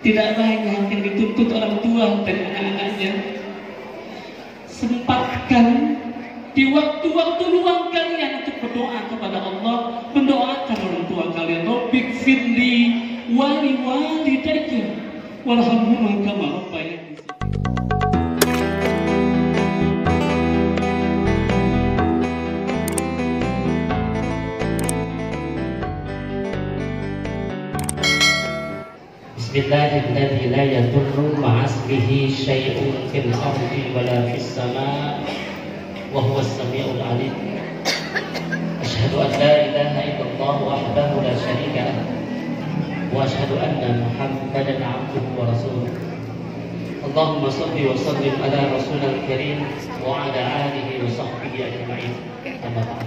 Tidak banyak yang dituntut orang tua dan anak-anaknya. Sempatkan di waktu-waktu luang kalian untuk berdoa kepada Allah, mendoakan orang tua kalian. Rabbik firli wali walidayya warhamhuma kama rabbayani. Bismillahirrahmanirrahim. La yadurru ma'asmihi syai'un fil ardi wala fis sama' wa huwa as-sami'ul 'alim. Asyhadu an la ilaha illallah wahdahu la syarika lah wa asyhadu anna Muhammadan 'abduhu wa rasuluh. Allahumma shalli wa sallim ala rasulil karim wa ala alihi wa sahbihi ajma'in. Amma ba'd.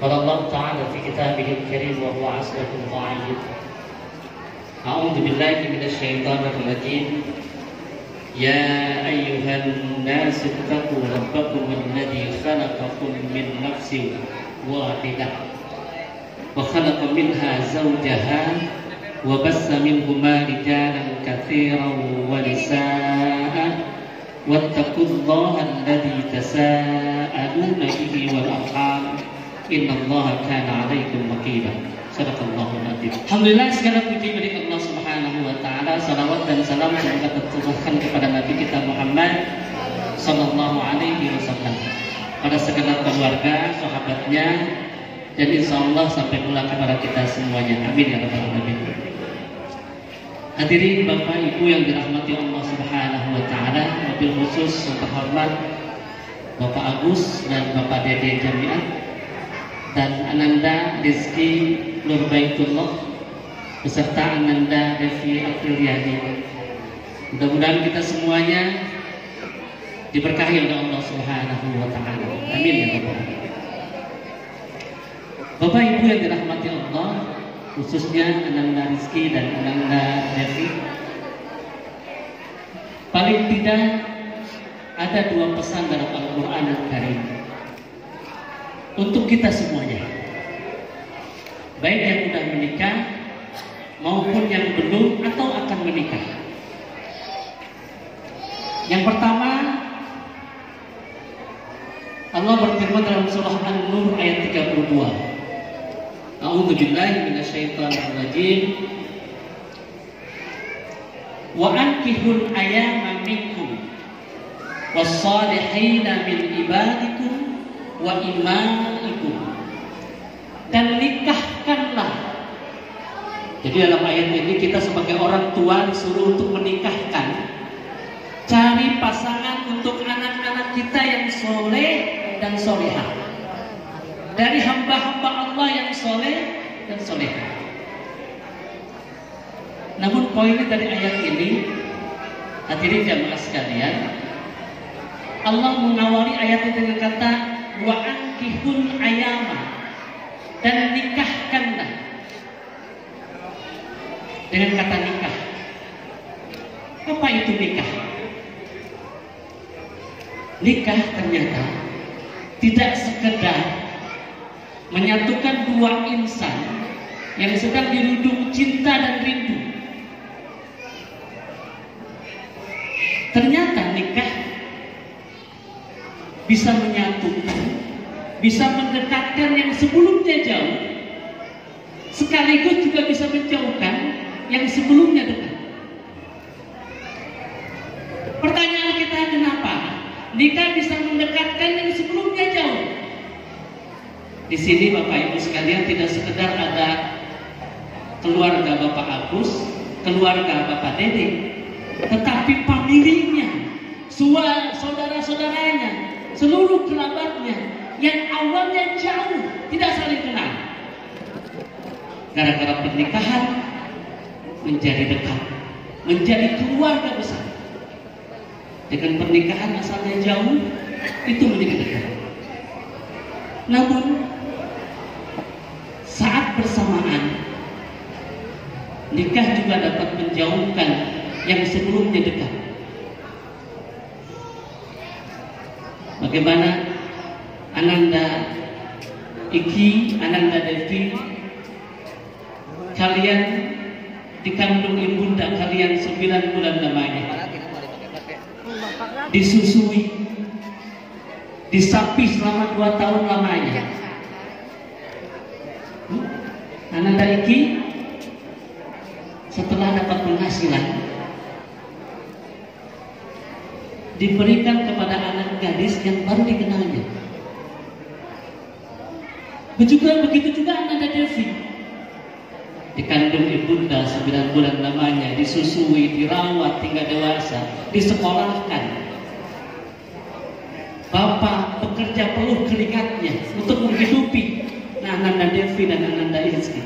Qala Allah ta'ala fi kitabihil karim wa huwa asdaqul qa'ilin. A'udzu billahi minasyaitonir rajim. Ya ayyuhan nas ittaqu rabbakum alladzi khalaqakum min nafsin wahidah wa khalaqa minha zawjaha wa bassa minhuma rijalan katsiran wa nisaa'a wattaqullaha alladzi tasaaluna bihi wal arham innallaha kana 'alaikum raqiba. Sadaqallahul adzim. Alhamdulillah, segala puji bagi Allah Subhanahu wa taala. Salawat dan salam semoga tercurahkan kepada Nabi kita Muhammad sallallahu alaihi wasallam, pada segenap keluarga, sahabatnya, dan insyaallah sampai pula kepada kita semuanya. Amin ya rabbal alamin. Hadirin Bapak Ibu yang dirahmati Allah Subhanahu wa taala, wabil khusus yang terhormat Bapak Agus dan Bapak Dede Jamiat dan Ananda Rizki Nurbaitullah beserta Ananda Devi Apriliani. Mudah-mudahan kita semuanya diberkahi oleh Allah Subhanahu wa taala. Amin ya rabbal alamin. Bapak Ibu yang dirahmati Allah, khususnya Ananda Rizki dan Ananda Devi, paling tidak ada dua pesan dalam Al-Qur'an Al-Karim untuk kita semuanya, baik yang sudah menikah maupun yang belum atau akan menikah. Yang pertama, Allah berfirman dalam surah An-Nur ayat 32. A'udzu billahi minasyaitonir rajim. Wa ankihul ayama minkum was-salihina min ibadikum wa imaikum, dan nikahkanlah. Jadi dalam ayat ini kita sebagai orang tua disuruh untuk menikahkan, cari pasangan untuk anak-anak kita yang soleh dan solehah, dari hamba-hamba Allah yang soleh dan solehah. Namun poinnya dari ayat ini, hadirin jamaah sekalian, Allah mengawali ayat ini dengan kata wa ankihul ayama, dan nikahkanlah. Dengan kata nikah, apa itu nikah? Nikah ternyata tidak sekedar menyatukan dua insan yang sedang dirundung cinta dan rindu. Ternyata nikah bisa menyatukan, bisa mendekatkan yang sebelumnya jauh, sekaligus juga bisa menjauhkan yang sebelumnya dekat. Pertanyaan kita, kenapa nikah bisa mendekatkan yang sebelumnya jauh? Di sini Bapak Ibu sekalian, tidak sekedar ada keluarga Bapak Agus, keluarga Bapak Dede, tetapi familinya, saudara-saudaranya, seluruh kerabatnya yang awalnya jauh, tidak saling kenal, gara-gara pernikahan menjadi dekat, menjadi keluarga besar. Dengan pernikahan asalnya jauh, itu menjadi dekat. Namun saat bersamaan, nikah juga dapat menjauhkan yang sebelumnya dekat. Bagaimana Ananda Iki, Ananda Devi, kalian dikandung ibunda kalian 9 bulan lamanya, disusui, disapi selama 2 tahun lamanya. Ananda iki setelah dapat penghasilan diberikan kepada anak gadis yang baru dikenalnya. Begitu juga Ananda Devi, dikandung ibunda 9 bulan lamanya, disusui, dirawat hingga dewasa, disekolahkan. Bapak bekerja peluh keringatnya untuk menghidupi Ananda Devi dan Ananda Rizki.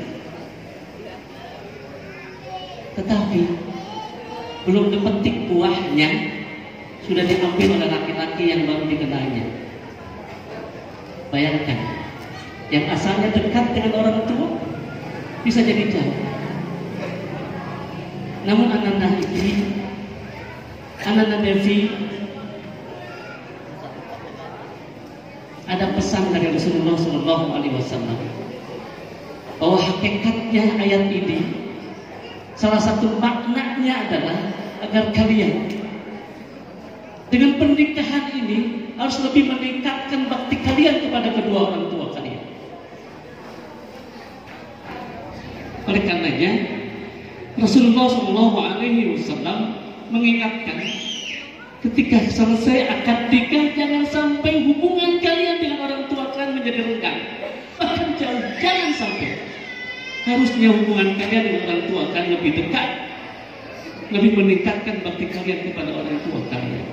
Tetapi belum dipetik buahnya, sudah diambil oleh laki-laki yang baru dikenalnya. Bayangkan, yang asalnya dekat dengan orang tua bisa jadi jauh. Namun Ananda Devi, ada pesan dari Rasulullah SAW bahwa hakikatnya ayat ini, salah satu maknanya adalah agar kalian dengan pernikahan ini harus lebih meningkatkan bakti kalian kepada kedua orang tua kalian. Oleh karenanya Rasulullah SAW mengingatkan, ketika selesai akad nikah jangan sampai hubungan kalian dengan orang tua kalian menjadi renggang, bahkan jauh. Jangan sampai. Harusnya hubungan kalian dengan orang tua kalian lebih dekat, lebih meningkatkan bakti kalian kepada orang tua kalian.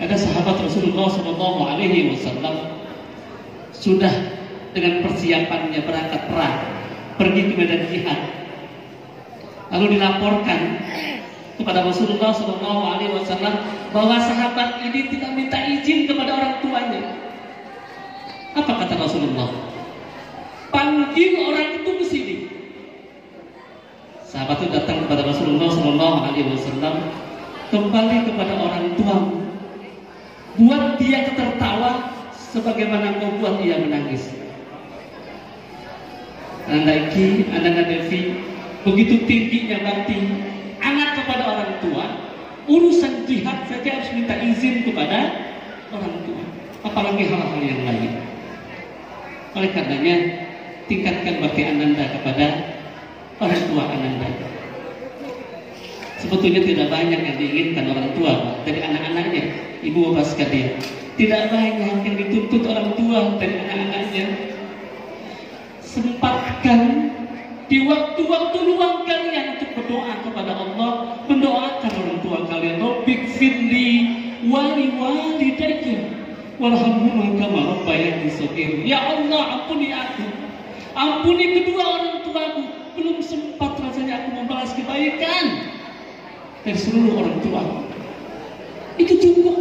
Ada sahabat Rasulullah SAW sudah dengan persiapannya berangkat perang, pergi ke medan jihad, lalu dilaporkan kepada Rasulullah SAW bahwa sahabat ini tidak minta izin kepada orang tuanya. Apa kata Rasulullah? Panggil orang itu ke sini. Sahabat itu datang kepada Rasulullah SAW, kembali kepada orang tuamu, buat dia tertawa sebagaimana kau buat dia menangis. Ananda Devi, begitu tingginya bakti anak kepada orang tua, urusan jihad saja harus minta izin kepada orang tua, apalagi hal-hal yang lain. Oleh karenanya, tingkatkan bakti Ananda kepada orang tua Ananda. Sebetulnya tidak banyak yang diinginkan orang tua dari anak-anaknya, ibu bapak sekalian. Tidak banyak yang dituntut orang tua dari anak-anaknya. Sempatkan di waktu-waktu luang kalian untuk berdoa kepada Allah, mendoakan orang tua kalian. Rabbik firli wali walidayya warhamhuma kama rabbayani shaghira. Ya Allah, ampuni aku, ampuni kedua orang tuaku. Belum sempat rasanya aku membalas kebaikan dari seluruh orang tua. Itu cukup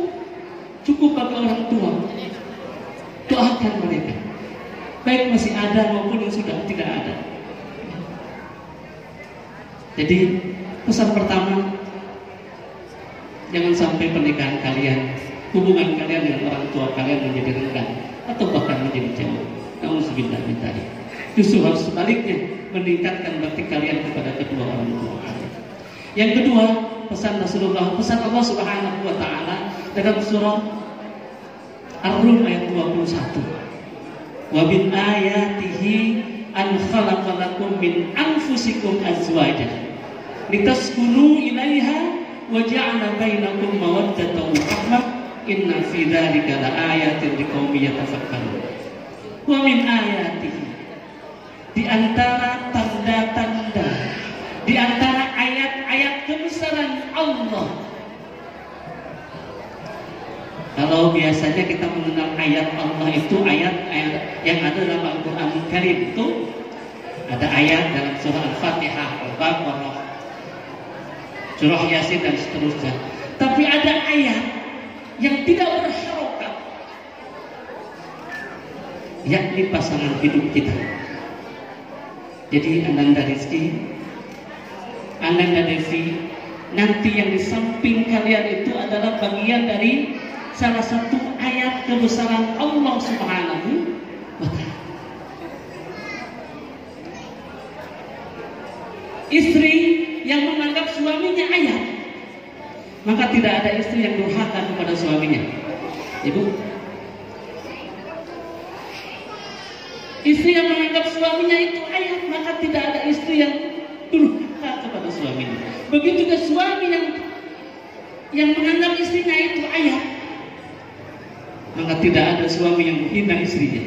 bagi orang tua. Doakan mereka, baik masih ada maupun yang sudah tidak ada. Jadi pesan pertama, jangan sampai pernikahan kalian, hubungan kalian dengan orang tua kalian menjadi renggang atau bahkan menjadi jauh. Nauzubillah min dzalik. Justru harus sebaliknya, meningkatkan bakti kalian kepada kedua orang tua kalian. Yang kedua, pesan Rasulullah, pesan Allah Subhanahu wa taala dalam surah Ar-Rum ayat 21. Wa min ayatihi an khalaqa lakum min anfusikum azwajan litaskunu ilaiha wa ja'ala bainakum mawaddatan wa rahmah inna fi dzalika laayatin liqaumin yatafakkarun. Wa min ayatihi, di antara tanda-tanda, di antara ayat-ayat kebesaran Allah. Kalau biasanya kita mengenal ayat Allah itu ayat-ayat yang ada dalam Al-Quran Karim, itu ada ayat dalam surah Al-Fatihah, Al-Baqarah, surah Yasin dan seterusnya. Tapi ada ayat yang tidak berharokat, yakni pasangan hidup kita. Jadi Ananda Rizki, Ananda Devi, nanti yang di samping kalian itu adalah bagian dari salah satu ayat kebesaran Allah Subhanahu wa ta'ala. Istri yang menganggap suaminya ayah, maka tidak ada istri yang durhaka kepada suaminya. Ibu, istri yang menganggap suaminya itu ayah, maka tidak ada istri yang durhaka kepada suaminya. Begitu juga suami yang menganggap istrinya itu ayah, maka tidak ada suami yang menghina istrinya.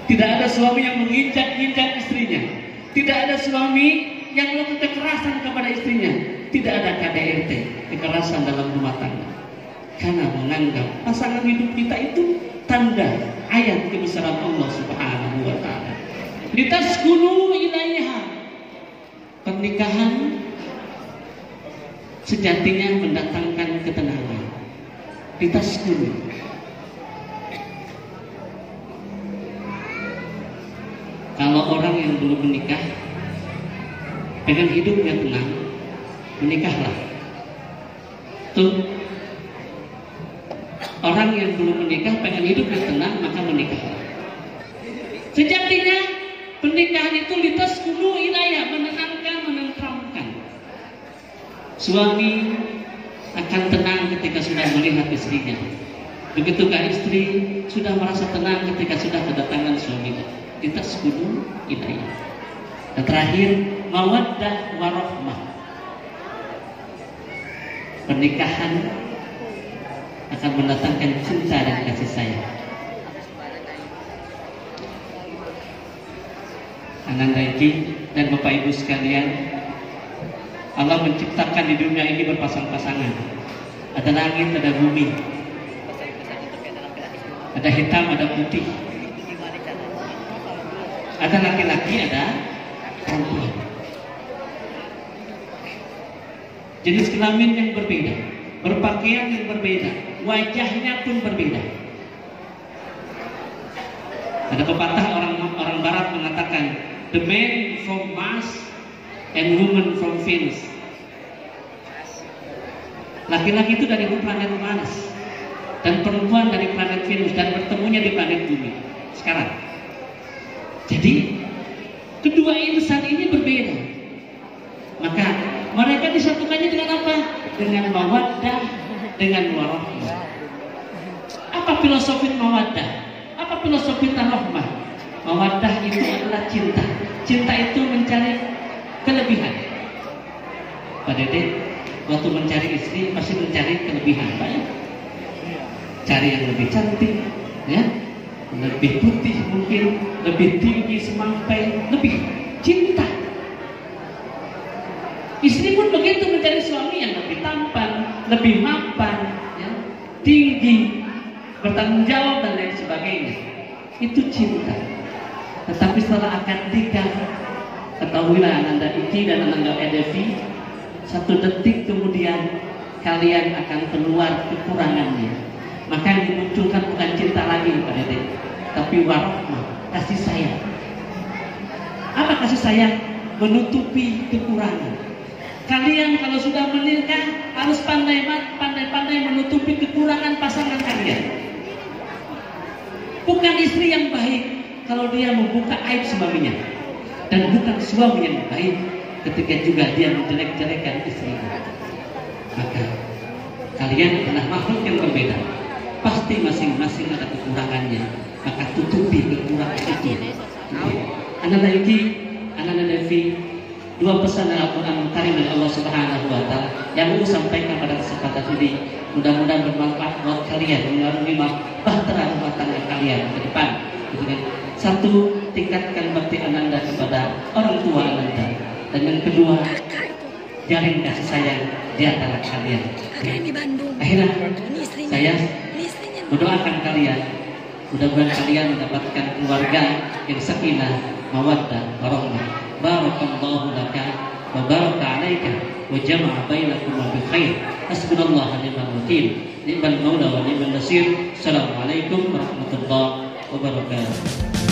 Tidak ada suami yang menginjak-injak istrinya. Tidak ada suami yang melakukan kekerasan kepada istrinya. Tidak ada KDRT, kekerasan dalam rumah tangga. Karena menganggap pasangan hidup kita itu tanda ayat kebesaran Allah Subhanahu wa taala. Litaskunu ilaiha. Pernikahan sejatinya mendatangkan ketenangan. Litaskunu. Kalau orang yang belum menikah pengen hidupnya tenang, menikahlah. Tuh, orang yang belum menikah pengen hidupnya tenang, maka menikahlah. Sejatinya pernikahan itu litaskunu ilaiha, menenangkan, menenteramkan. Suami akan tenang ketika sudah melihat istrinya. Begitukah istri sudah merasa tenang ketika sudah kedatangan suaminya. Litaskunu ilaiha. Dan terakhir, mawaddah warahmah. Pernikahan akan mendatangkan cinta dan kasih sayang. Ananda Eki dan Bapak Ibu sekalian, Allah menciptakan di dunia ini berpasang-pasangan. Ada langit, ada bumi, ada hitam, ada putih, ada laki-laki, ada perempuan. Jenis kelamin yang berbeda, berpakaian yang berbeda, wajahnya pun berbeda. Ada pepatah orang Barat mengatakan, the man from Mars and woman from Venus. Laki-laki itu dari planet Mars dan perempuan dari planet Venus, dan bertemunya di planet Bumi sekarang. Jadi kedua insan ini berbeda. Maka mereka disatukannya dengan apa? Dengan mawaddah, dengan warahmah. Apa filosofi mawaddah? Apa filosofi warahmah? Mawaddah itu adalah cinta. Cinta itu mencari kelebihan. Pak Dede, waktu mencari istri pasti mencari kelebihan, Pak ya? Cari yang lebih cantik, ya, lebih putih mungkin, lebih tinggi semampai, lebih cinta. Istri pun begitu, mencari suami yang lebih tampan, lebih mapan, ya, tinggi, bertanggung jawab dan lain sebagainya. Itu cinta. Tetapi setelah akad nikah, ketahuilah Ananda Iki dan Ananda Edevi, 1 detik kemudian kalian akan keluar kekurangannya. Maka yang dimunculkan bukan cinta lagi Pak Dede, tapi warahmah, kasih sayang. Apa kasih sayang? Menutupi kekurangan. Kalian kalau sudah menikah harus pandai-pandai menutupi kekurangan pasangan kalian. Bukan istri yang baik kalau dia membuka aib suaminya, dan bukan suami yang baik ketika juga dia menjelek-jelekan istrinya. Maka kalian adalah makhluk yang berbeda, pasti masing-masing ada kekurangannya. Maka tutupi kekurangan itu. Ananda Iki, Ananda Devi, 2 pesan dalam Al-Quran Karim dari Allah Subhanahu wa taala yang aku sampaikan pada kesempatan ini. Mudah-mudahan bermanfaat buat kalian, mengarungi bahtera rumah tangga kalian ke depan. Gitu kan? 1, tingkatkan bakti Ananda kepada orang tua Ananda, dan yang kedua, jalin kasih sayang di antara kalian. Akhirnya saya mendoakan kalian, mudah-mudahan kalian mendapatkan keluarga yang sakinah, mawaddah, warahmah. Barakallahu laka wa baraka alaika wa jama'a bainakuma bi khair. Hasbunallahu wa ni'mal wakil, ni'mal maula wa ni'mal nasir. Assalamualaikum warahmatullahi wabarakatuh.